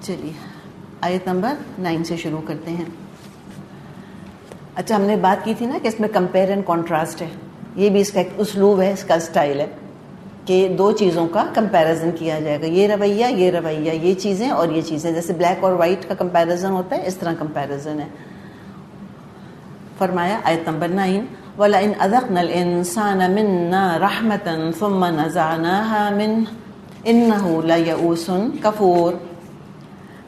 چلیے آیت نمبر 9 سے شروع کرتے ہیں. اچھا، ہم نے بات کی تھی نا کہ اس میں کمپیئر اینڈ کانٹراسٹ ہے. یہ بھی اس کا ایک اسلوب ہے، اس کا اسٹائل ہے کہ دو چیزوں کا کمپیریزن کیا جائے گا. یہ رویہ، یہ چیزیں اور یہ چیزیں، جیسے بلیک اور وائٹ کا کمپیریزن ہوتا ہے، اس طرح کمپیریزن ہے. فرمایا آیت نمبر 9 وَلَئِنْ أَذَقْنَا الْإِنسَانَ مِنَّا رَحْمَةً ثُمَّ نَزَعْنَاهَا مِنْهُ إِنَّهُ لَيَئُوسٌ كَفُورٌ.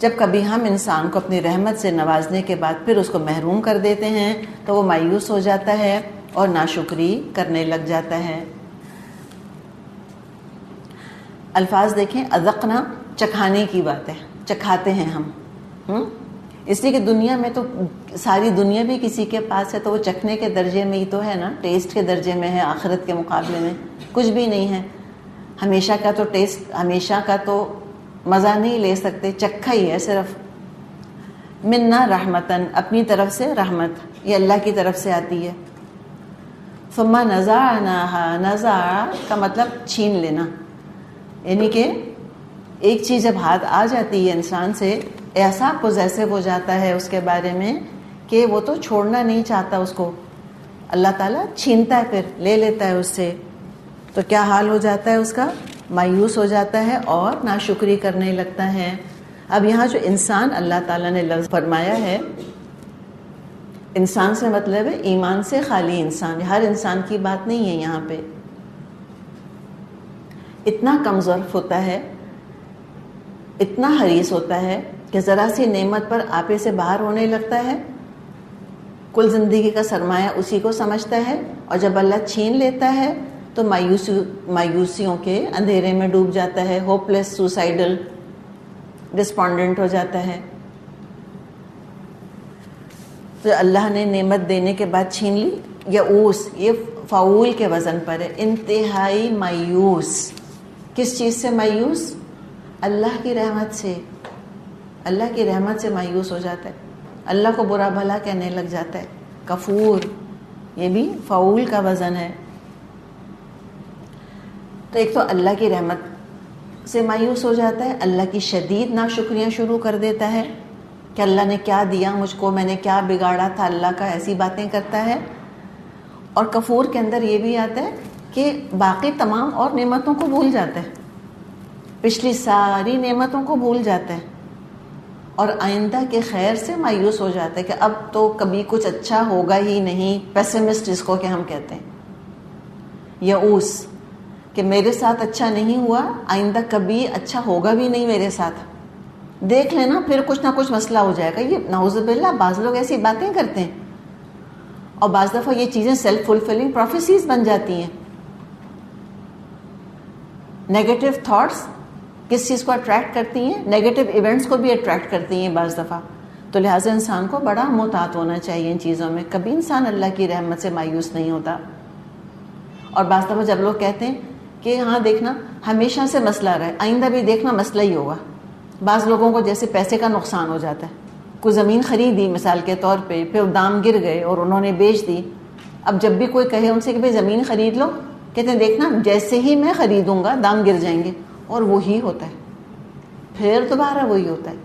جب کبھی ہم انسان کو اپنی رحمت سے نوازنے کے بعد پھر اس کو محروم کر دیتے ہیں تو وہ مایوس ہو جاتا ہے اور ناشکری کرنے لگ جاتا ہے. الفاظ دیکھیں، اذقنا چکھانے کی بات ہے، چکھاتے ہیں ہم. اس لیے کہ دنیا میں تو ساری دنیا بھی کسی کے پاس ہے تو وہ چکھنے کے درجے میں ہی تو ہے نا، ٹیسٹ کے درجے میں ہے. آخرت کے مقابلے میں کچھ بھی نہیں ہے. ہمیشہ کا تو ٹیسٹ، ہمیشہ کا تو مزہ نہیں لے سکتے، چکھا ہی ہے صرف. منا رحمتن، اپنی طرف سے رحمت، یہ اللہ کی طرف سے آتی ہے. ثم نزعناها، نزع کا مطلب چھین لینا، یعنی کہ ایک چیز جب ہاتھ آ جاتی ہے انسان سے، ایسا پوزیسو ہو جاتا ہے اس کے بارے میں کہ وہ تو چھوڑنا نہیں چاہتا اس کو. اللہ تعالیٰ چھینتا ہے، پھر لے لیتا ہے اس سے. تو کیا حال ہو جاتا ہے اس کا؟ مایوس ہو جاتا ہے اور ناشکری کرنے لگتا ہے. اب یہاں جو انسان اللہ تعالیٰ نے لفظ فرمایا ہے، انسان سے مطلب ہے ایمان سے خالی انسان، ہر انسان کی بات نہیں ہے. یہاں پہ اتنا کم ظرف ہوتا ہے، اتنا حریص ہوتا ہے کہ ذرا سی نعمت پر آپے سے باہر ہونے لگتا ہے. کل زندگی کا سرمایہ اسی کو سمجھتا ہے، اور جب اللہ چھین لیتا ہے تو مایوسیوں کے اندھیرے میں ڈوب جاتا ہے، ہوپ لیس، سوسائڈل، ڈسپونڈنٹ ہو جاتا ہے. تو اللہ نے نعمت دینے کے بعد چھین لی. یئوس، یہ فعول کے وزن پر ہے، انتہائی مایوس. کس چیز سے مایوس؟ اللہ کی رحمت سے. اللہ کی رحمت سے مایوس ہو جاتا ہے، اللہ کو برا بھلا کہنے لگ جاتا ہے. کفور، یہ بھی فعول کا وزن ہے. تو ایک تو اللہ کی رحمت سے مایوس ہو جاتا ہے، اللہ کی شدید ناشکریاں شروع کر دیتا ہے کہ اللہ نے کیا دیا مجھ کو، میں نے کیا بگاڑا تھا اللہ کا، ایسی باتیں کرتا ہے. اور کفور کے اندر یہ بھی آتا ہے کہ باقی تمام اور نعمتوں کو بھول جاتا ہے، پچھلی ساری نعمتوں کو بھول جاتا ہے اور آئندہ کے خیر سے مایوس ہو جاتا ہے کہ اب تو کبھی کچھ اچھا ہوگا ہی نہیں. پیسمسٹ جس کو کہ ہم کہتے ہیں، یئوس، کہ میرے ساتھ اچھا نہیں ہوا، آئندہ کبھی اچھا ہوگا بھی نہیں میرے ساتھ. دیکھ لینا پھر کچھ نہ کچھ مسئلہ ہو جائے گا. یہ نعوذ باللہ بعض لوگ ایسی باتیں کرتے ہیں، اور بعض دفعہ یہ چیزیں سیلف فلفلنگ پروفیسیز بن جاتی ہیں. نیگیٹو تھاٹس کس چیز کو اٹریکٹ کرتی ہیں؟ نیگیٹو ایونٹس کو بھی اٹریکٹ کرتی ہیں بعض دفعہ. تو لہٰذا انسان کو بڑا محتاط ہونا چاہیے ان چیزوں میں. کبھی انسان اللہ کی رحمت سے مایوس نہیں ہوتا. اور بعض دفعہ جب لوگ کہتے ہیں کہ ہاں دیکھنا ہمیشہ سے مسئلہ رہے، آئندہ بھی دیکھنا مسئلہ ہی ہوگا. بعض لوگوں کو جیسے پیسے کا نقصان ہو جاتا ہے، کوئی زمین خریدی مثال کے طور پہ، پھر دام گر گئے اور انہوں نے بیچ دی. اب جب بھی کوئی کہے ان سے کہ بھائی زمین خرید لو، کہتے ہیں دیکھنا جیسے ہی میں خریدوں گا دام گر جائیں گے، اور وہی ہوتا ہے، پھر دوبارہ وہی ہوتا ہے.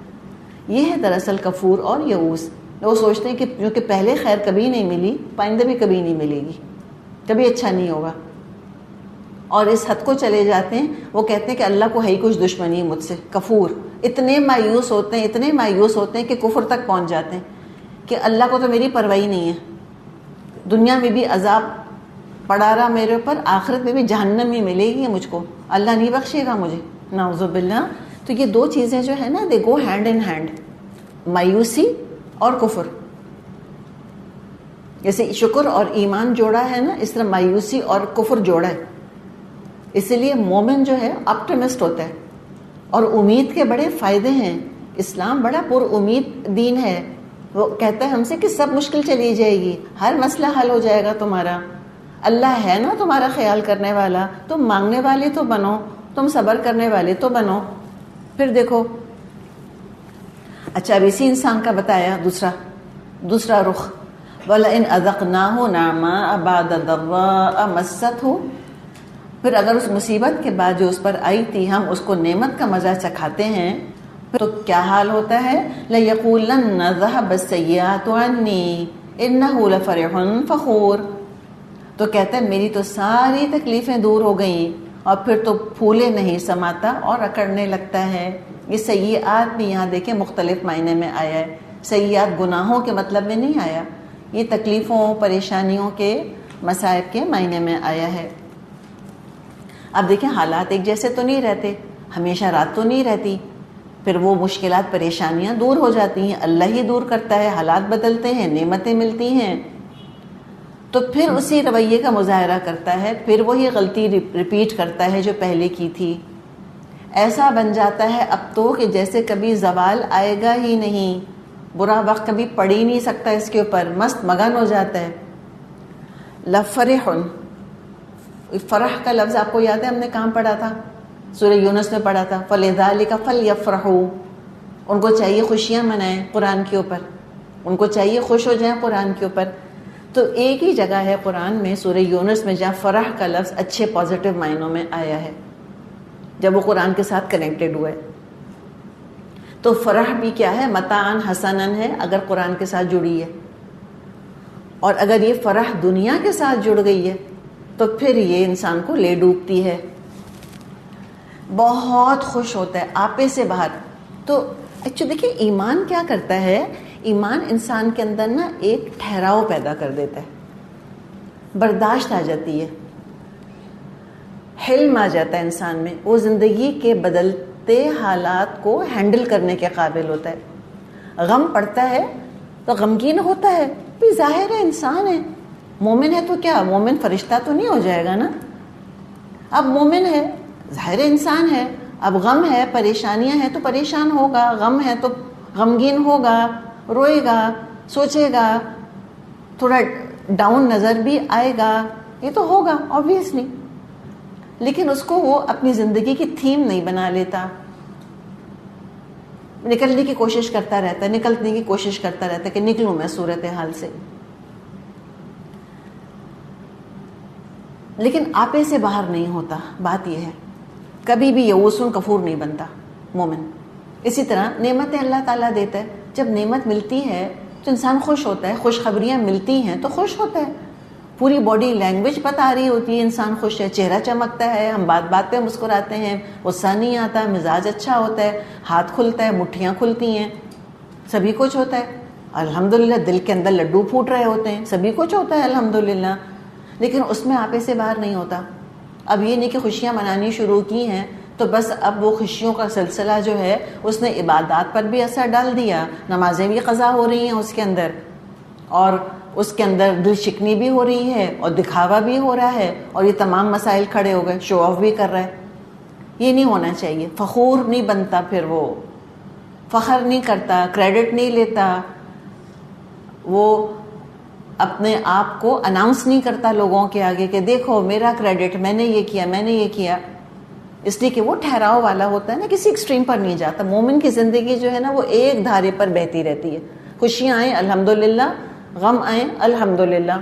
یہ ہے دراصل کفور اور یئوس. وہ سوچتے ہیں کہ کیونکہ پہلے خیر کبھی نہیں ملی، آئندہ بھی کبھی نہیں ملے گی، کبھی اچھا نہیں ہوگا. اور اس حد کو چلے جاتے ہیں، وہ کہتے ہیں کہ اللہ کو ہے ہی کچھ دشمنی مجھ سے. کفور، اتنے مایوس ہوتے ہیں، اتنے مایوس ہوتے ہیں کہ کفر تک پہنچ جاتے ہیں کہ اللہ کو تو میری پرواہ نہیں ہے. دنیا میں بھی عذاب پڑا رہا میرے اوپر، آخرت میں بھی جہنم ہی ملے گی مجھ کو، اللہ نہیں بخشے گا مجھے، نعوذ باللہ. تو یہ دو چیزیں جو ہے نا، دے گو ہینڈ ان ہینڈ، مایوسی اور کفر. جیسے شکر اور ایمان جوڑا ہے نا، اس طرح مایوسی اور کفر جوڑا ہے. اسی لیے مومن جو ہے آپٹمسٹ ہوتا ہے اور امید کے بڑے فائدے ہیں. اسلام بڑا پر امید دین ہے. وہ کہتا ہے ہم سے کہ سب مشکل چلی جائے گی، ہر مسئلہ حل ہو جائے گا تمہارا. اللہ ہے نا تمہارا خیال کرنے والا، تم مانگنے والے تو بنو، تم صبر کرنے والے تو بنو. پھر دیکھو، اچھا اب اسی انسان کا بتایا دوسرا رخ. وَلَئِنْ أَذَقْنَاهُ نَعْمَاءَ بَعْدَ ضَرَّاءَ مَسَّتْهُ، پھر اگر اس مصیبت کے بعد جو اس پر آئی تھی ہم اس کو نعمت کا مزہ چکھاتے ہیں، تو کیا حال ہوتا ہے؟ لَيَقُولَنَّ ذَهَبَ السَّيِّئَاتُ عَنِّي إِنَّهُ لَفَرِحٌ فَخُورٌ، تو کہتا ہے میری تو ساری تکلیفیں دور ہو گئیں، اور پھر تو پھولے نہیں سماتا اور اکڑنے لگتا ہے۔ یہ سیئات بھی یہاں دیکھیں مختلف معنی میں آیا ہے، سیئات گناہوں کے مطلب میں نہیں آیا، یہ تکلیفوں پریشانیوں کے مصائب کے معنی میں آیا ہے۔ اب دیکھیں حالات ایک جیسے تو نہیں رہتے، ہمیشہ رات تو نہیں رہتی، پھر وہ مشکلات پریشانیاں دور ہو جاتی ہیں، اللہ ہی دور کرتا ہے، حالات بدلتے ہیں، نعمتیں ملتی ہیں، تو پھر اسی رویے کا مظاہرہ کرتا ہے، پھر وہی غلطی ریپیٹ کرتا ہے جو پہلے کی تھی۔ ایسا بن جاتا ہے اب تو کہ جیسے کبھی زوال آئے گا ہی نہیں، برا وقت کبھی پڑ ہی نہیں سکتا اس کے اوپر، مست مگن ہو جاتا ہے۔ لفرح، فرح کا لفظ آپ کو یاد ہے ہم نے کہاں پڑھا تھا؟ سورہ یونس میں پڑھا تھا، فَلِذَلِكَ فَلْيَفْرَحُوا، ان کو چاہیے خوشیاں منائیں قرآن کے اوپر، ان کو چاہیے خوش ہو جائیں قرآن کے اوپر۔ تو ایک ہی جگہ ہے قرآن میں سورہ یونس میں جہاں فرح کا لفظ اچھے پازیٹیو معنوں میں آیا ہے، جب وہ قرآن کے ساتھ کنیکٹڈ ہوا ہے۔ تو فرح بھی کیا ہے؟ متاعن حسنن ہے اگر قرآن کے ساتھ جڑی ہے، اور اگر یہ فرح دنیا کے ساتھ جڑ گئی ہے تو پھر یہ انسان کو لے ڈوبتی ہے، بہت خوش ہوتا ہے آپے سے باہر۔ تو ایکچولی دیکھیں ایمان کیا کرتا ہے، ایمان انسان کے اندر نا ایک ٹھہراؤ پیدا کر دیتا ہے، برداشت آ جاتی ہے، حلم آ جاتا ہے انسان میں، وہ زندگی کے بدلتے حالات کو ہینڈل کرنے کے قابل ہوتا ہے۔ غم پڑتا ہے تو غمگین ہوتا ہے، بھی ظاہر ہے انسان ہے، مومن ہے تو کیا مومن فرشتہ تو نہیں ہو جائے گا نا، اب مومن ہے ظاہر انسان ہے، اب غم ہے پریشانیاں ہیں تو پریشان ہوگا، غم ہے تو غمگین ہوگا، روئے گا، سوچے گا، تھوڑا ڈاؤن نظر بھی آئے گا، یہ تو ہوگا obviously، لیکن اس کو وہ اپنی زندگی کی تھیم نہیں بنا لیتا، نکلنے کی کوشش کرتا رہتا ہے، نکلنے کی کوشش کرتا رہتا ہے کہ نکلوں میں صورتحال سے، لیکن آپے سے باہر نہیں ہوتا۔ بات یہ ہے کبھی بھی یئوس کفور نہیں بنتا مومن۔ اسی طرح نعمتیں اللہ تعالیٰ دیتا ہے، جب نعمت ملتی ہے تو انسان خوش ہوتا ہے، خوشخبریاں ملتی ہیں تو خوش ہوتا ہے، پوری باڈی لینگویج بتا رہی ہوتی ہے انسان خوش ہے، چہرہ چمکتا ہے، ہم بات بات پہ مسکراتے ہیں، غصہ نہیں آتا، مزاج اچھا ہوتا ہے، ہاتھ کھلتا ہے، مٹھیاں کھلتی ہیں، سبھی کچھ ہوتا ہے الحمدللہ، دل کے اندر لڈو پھوٹ رہے ہوتے ہیں، سبھی کچھ ہوتا ہے الحمدللہ، لیکن اس میں آپے سے باہر نہیں ہوتا۔ اب یہ نہیں کہ خوشیاں منانی شروع کی ہیں تو بس اب وہ خوشیوں کا سلسلہ جو ہے اس نے عبادات پر بھی اثر ڈال دیا، نمازیں بھی قضا ہو رہی ہیں اس کے اندر، اور اس کے اندر دل شکنی بھی ہو رہی ہے، اور دکھاوا بھی ہو رہا ہے، اور یہ تمام مسائل کھڑے ہو گئے، شو آف بھی کر رہا ہے۔ یہ نہیں ہونا چاہیے، فخور نہیں بنتا، پھر وہ فخر نہیں کرتا، کریڈٹ نہیں لیتا، وہ اپنے آپ کو اناؤنس نہیں کرتا لوگوں کے آگے کہ دیکھو میرا کریڈٹ، میں نے یہ کیا، میں نے یہ کیا، اس لیے کہ وہ ٹھہراؤ والا ہوتا ہے نا، کسی ایکسٹریم پر نہیں جاتا۔ مومن کی زندگی جو ہے نا وہ ایک دھارے پر بہتی رہتی ہے، خوشیاں آئیں الحمدللہ، غم آئیں الحمدللہ،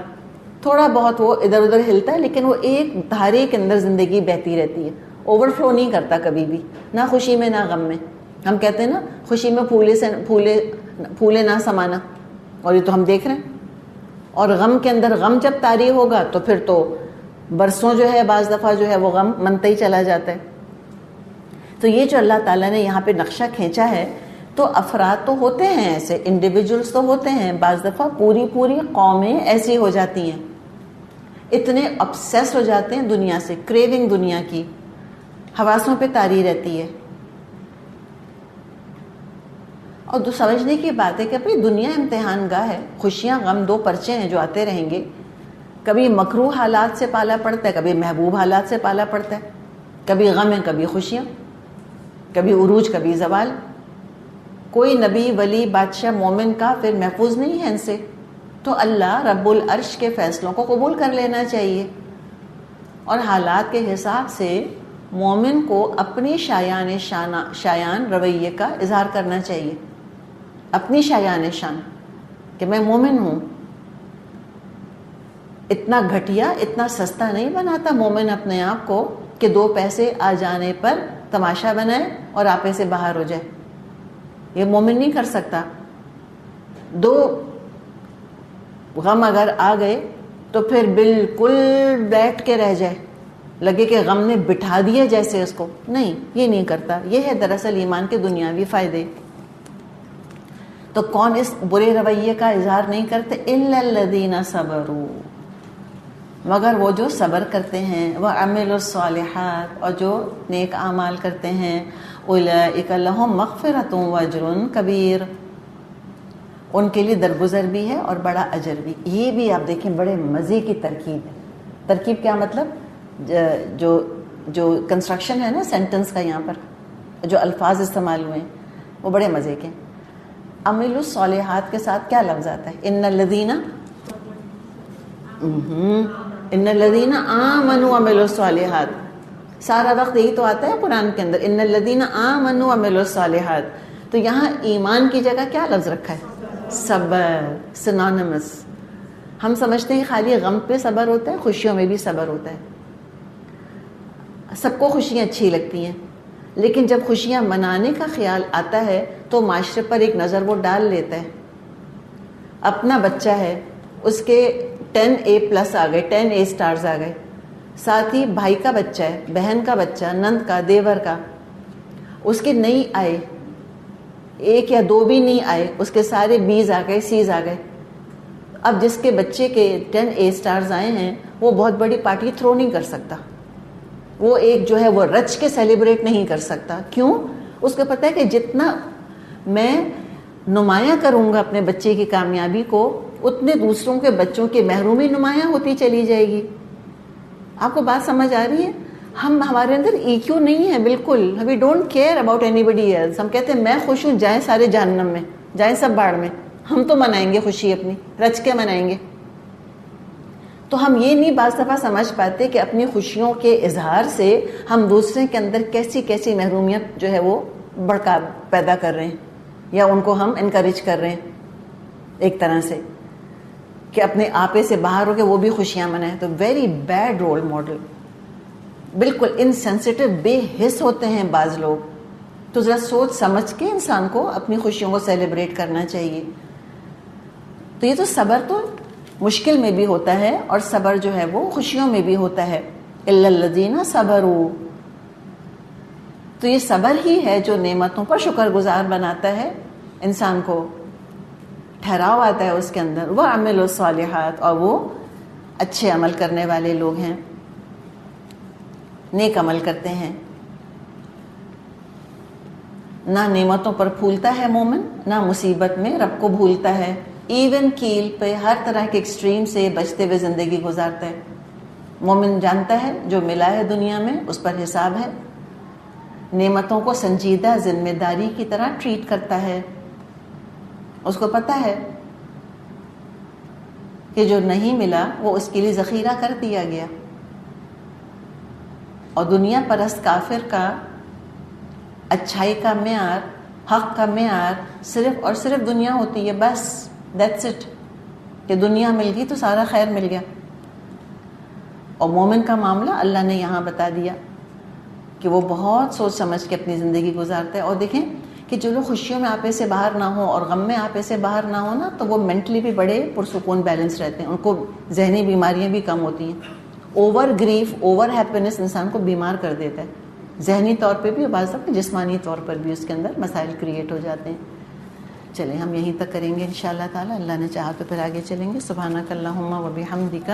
تھوڑا بہت وہ ادھر ادھر ہلتا ہے لیکن وہ ایک دھارے کے اندر زندگی بہتی رہتی ہے، اوور فلو نہیں کرتا کبھی بھی، نہ خوشی میں نہ غم میں۔ ہم کہتے ہیں نا خوشی میں پھولے نہ سمانا، اور یہ تو ہم دیکھ رہے ہیں، اور غم کے اندر غم جب طاری ہوگا تو پھر تو برسوں جو ہے بعض دفعہ جو ہے وہ غم منتا ہی چلا جاتا ہے۔ تو یہ جو اللہ تعالیٰ نے یہاں پہ نقشہ کھینچا ہے، تو افراد تو ہوتے ہیں ایسے، انڈیویجولز تو ہوتے ہیں، بعض دفعہ پوری قومیں ایسی ہو جاتی ہیں، اتنے obsessed ہو جاتے ہیں دنیا سے، کریونگ دنیا کی، حواسوں پہ طاری رہتی ہے۔ اور سمجھنے کی بات ہے کہ اپنی دنیا امتحان گاہ ہے، خوشیاں غم دو پرچے ہیں جو آتے رہیں گے، کبھی مکروہ حالات سے پالا پڑتا ہے، کبھی محبوب حالات سے پالا پڑتا ہے، کبھی غم ہے کبھی خوشیاں، کبھی عروج کبھی زوال۔ کوئی نبی ولی بادشاہ مومن کافر محفوظ نہیں ہے ان سے، تو اللہ رب العرش کے فیصلوں کو قبول کر لینا چاہیے، اور حالات کے حساب سے مومن کو اپنی شایان رویے کا اظہار کرنا چاہیے، اپنی شایان شان کہ میں مومن ہوں۔ اتنا گھٹیا اتنا سستا نہیں بناتا مومن اپنے آپ کو کہ دو پیسے آ جانے پر تماشا بنائے اور آپے سے باہر ہو جائے۔ یہ مومن نہیں کر سکتا. 2 غم اگر آ گئے تو پھر بالکل بیٹھ کے رہ جائے, لگے کہ غم نے بٹھا دیا جیسے اس کو, نہیں, یہ نہیں کرتا. یہ ہے دراصل ایمان کے دنیاوی فائدے. تو کون اس برے رویے کا اظہار نہیں کرتے؟ الا الذین صبروا, مگر وہ جو صبر کرتے ہیں, وعملوا الصالحات, اور جو نیک اعمال کرتے ہیں, اولئک لہم مغفرۃ واجر کبیر, ان کے لیے درگزر بھی ہے اور بڑا اجر بھی. یہ بھی آپ دیکھیں بڑے مزے کی ترکیب ہے. ترکیب کیا مطلب؟ جو کنسٹرکشن ہے نا سینٹنس کا, یہاں پر جو الفاظ استعمال ہوئے ہیں وہ بڑے مزے کے. عملوا الصالحات کے ساتھ کیا لفظ آتا ہے؟ ان الذین آمنوا وعملوا الصالحات. سارا وقت یہی تو آتا ہے قرآن کے اندر, ان الذین آمنوا وعملوا الصالحات. تو یہاں ایمان کی جگہ کیا لفظ رکھا ہے؟ صبر, سنونیمس. ہم سمجھتے ہیں خالی غم پہ صبر ہوتا ہے, خوشیوں میں بھی صبر ہوتا ہے. سب کو خوشیاں اچھی لگتی ہیں, لیکن جب خوشیاں منانے کا خیال آتا ہے تو معاشرے پر ایک نظر وہ ڈال لیتا ہے. اپنا بچہ ہے, اس کے 10A+ آ گئے, 10A سٹارز آ گئے. ساتھ ہی بھائی کا بچہ ہے, بہن کا بچہ, نند کا, دیور کا, اس کے نہیں آئے, 1 یا 2 بھی نہیں آئے, اس کے سارے B's آ گئے, C's آ گئے. اب جس کے بچے کے 10A سٹارز آئے ہیں وہ بہت بڑی پارٹی تھرو نہیں کر سکتا, وہ ایک جو ہے وہ رچ کے سیلیبریٹ نہیں کر سکتا. کیوں؟ اس کو پتہ ہے کہ جتنا میں نمایاں کروں گا اپنے بچے کی کامیابی کو, اتنے دوسروں کے بچوں کی محرومی نمایاں ہوتی چلی جائے گی. آپ کو بات سمجھ آ رہی ہے؟ ہمارے اندر EQ نہیں ہے بالکل. We don't care about anybody else. ہم کہتے ہیں میں خوش ہوں, جائیں سارے جہنم میں, جائیں سب باڑ میں, ہم تو منائیں گے خوشی اپنی, رچ کے منائیں گے. تو ہم یہ نہیں بعض دفعہ سمجھ پاتے کہ اپنی خوشیوں کے اظہار سے ہم دوسرے کے اندر کیسی کیسی محرومیت جو ہے وہ بڑکا پیدا کر رہے ہیں, یا ان کو ہم انکریج کر رہے ہیں ایک طرح سے کہ اپنے آپے سے باہر ہو کے وہ بھی خوشیاں منائیں. تو ویری بیڈ رول ماڈل, بالکل انسینسیٹیو, بے حس ہوتے ہیں بعض لوگ. تو ذرا سوچ سمجھ کے انسان کو اپنی خوشیوں کو سیلیبریٹ کرنا چاہیے. تو یہ تو صبر تو مشکل میں بھی ہوتا ہے, اور صبر جو ہے وہ خوشیوں میں بھی ہوتا ہے. الا الذین صبروا, تو یہ صبر ہی ہے جو نعمتوں پر شکر گزار بناتا ہے انسان کو, ٹھہراؤ آتا ہے اس کے اندر. وعملوا الصالحات, اور وہ اچھے عمل کرنے والے لوگ ہیں, نیک عمل کرتے ہیں. نہ نعمتوں پر پھولتا ہے مومن, نہ مصیبت میں رب کو بھولتا ہے. ایون کیل پہ ہر طرح کے ایکسٹریم سے بچتے ہوئے زندگی گزارتا ہے. مومن جانتا ہے جو ملا ہے دنیا میں اس پر حساب ہے, نعمتوں کو سنجیدہ ذمہ داری کی طرح ٹریٹ کرتا ہے. اس کو پتہ ہے کہ جو نہیں ملا وہ اس کے لیے ذخیرہ کر دیا گیا. اور دنیا پرست کافر کا اچھائی کا معیار, حق کا معیار صرف اور صرف دنیا ہوتی ہے, بس دیٹس اٹ, کہ دنیا مل گئی تو سارا خیر مل گیا. اور مومن کا معاملہ اللہ نے یہاں بتا دیا کہ وہ بہت سوچ سمجھ کے اپنی زندگی گزارتا ہے. اور دیکھیں کہ جو لوگ خوشیوں میں آپے سے باہر نہ ہوں اور غم میں آپے سے باہر نہ ہو نا, تو وہ مینٹلی بھی بڑے پرسکون بیلنس رہتے ہیں, ان کو ذہنی بیماریاں بھی کم ہوتی ہیں. اوور گریف, اوور ہیپینس انسان کو بیمار کر دیتا ہے, ذہنی طور پہ بھی اور بعض دفعہ جسمانی طور پر بھی اس کے اندر مسائل کریٹ ہو جاتے ہیں. چلیں ہم یہیں تک کریں گے انشاءاللہ تعالی, اللہ نے چاہا تو پھر آگے چلیں گے. سبحانک اللہم و بحمدک,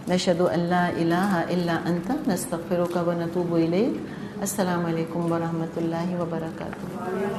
نشہد ان لا الہ الا انت, نستغفرک و نتوب الیک. السلام علیکم ورحمۃ اللہ وبرکاتہ.